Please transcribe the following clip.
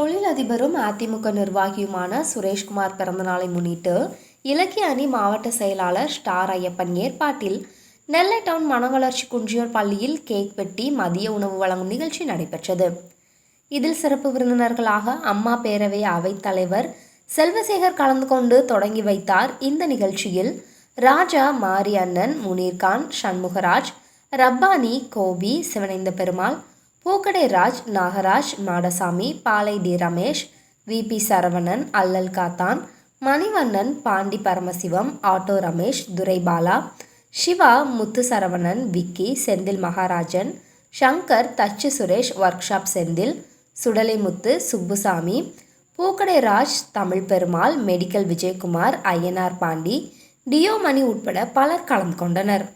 தொழிலதிபரும் அதிமுக நிர்வாகியுமான சுரேஷ்குமார் பிறந்தநாளை முன்னிட்டு இலக்கிய அணி மாவட்ட செயலாளர் ஸ்டார் ஐயப்பன் ஏற்பாட்டில் நெல்லை டவுன் மனவளர்ச்சி குன்றியோர் பள்ளியில் கேக் வெட்டி மதிய உணவு வழங்கும் நிகழ்ச்சி நடைபெற்றது. இதில் சிறப்பு விருந்தினர்களாக அம்மா பேரவை அவைத் தலைவர் செல்வசேகர் கலந்து கொண்டு தொடங்கி வைத்தார். இந்த நிகழ்ச்சியில் ராஜா, மாரி அண்ணன், முனீர்கான், சண்முகராஜ், ரப்பானி, கோபி, சிவனைந்த பெருமாள், பூக்கடை ராஜ், நாகராஜ், மாடசாமி, பாலை டி ரமேஷ், விபி சரவணன், அல்லல் காத்தான், மணிவண்ணன், பாண்டி பரமசிவம், ஆட்டோ ரமேஷ், துரைபாலா, சிவா, முத்து சரவணன், விக்கி, செந்தில் மகாராஜன், சங்கர், தச்சு சுரேஷ், ஒர்க் ஷாப் செந்தில், சுடலைமுத்து, சுப்புசாமி, பூக்கடை ராஜ், தமிழ் பெருமாள், மெடிக்கல் விஜயகுமார், ஐயனார் பாண்டி, டியோ மணி உட்பட பலர் கலந்து கொண்டனர்.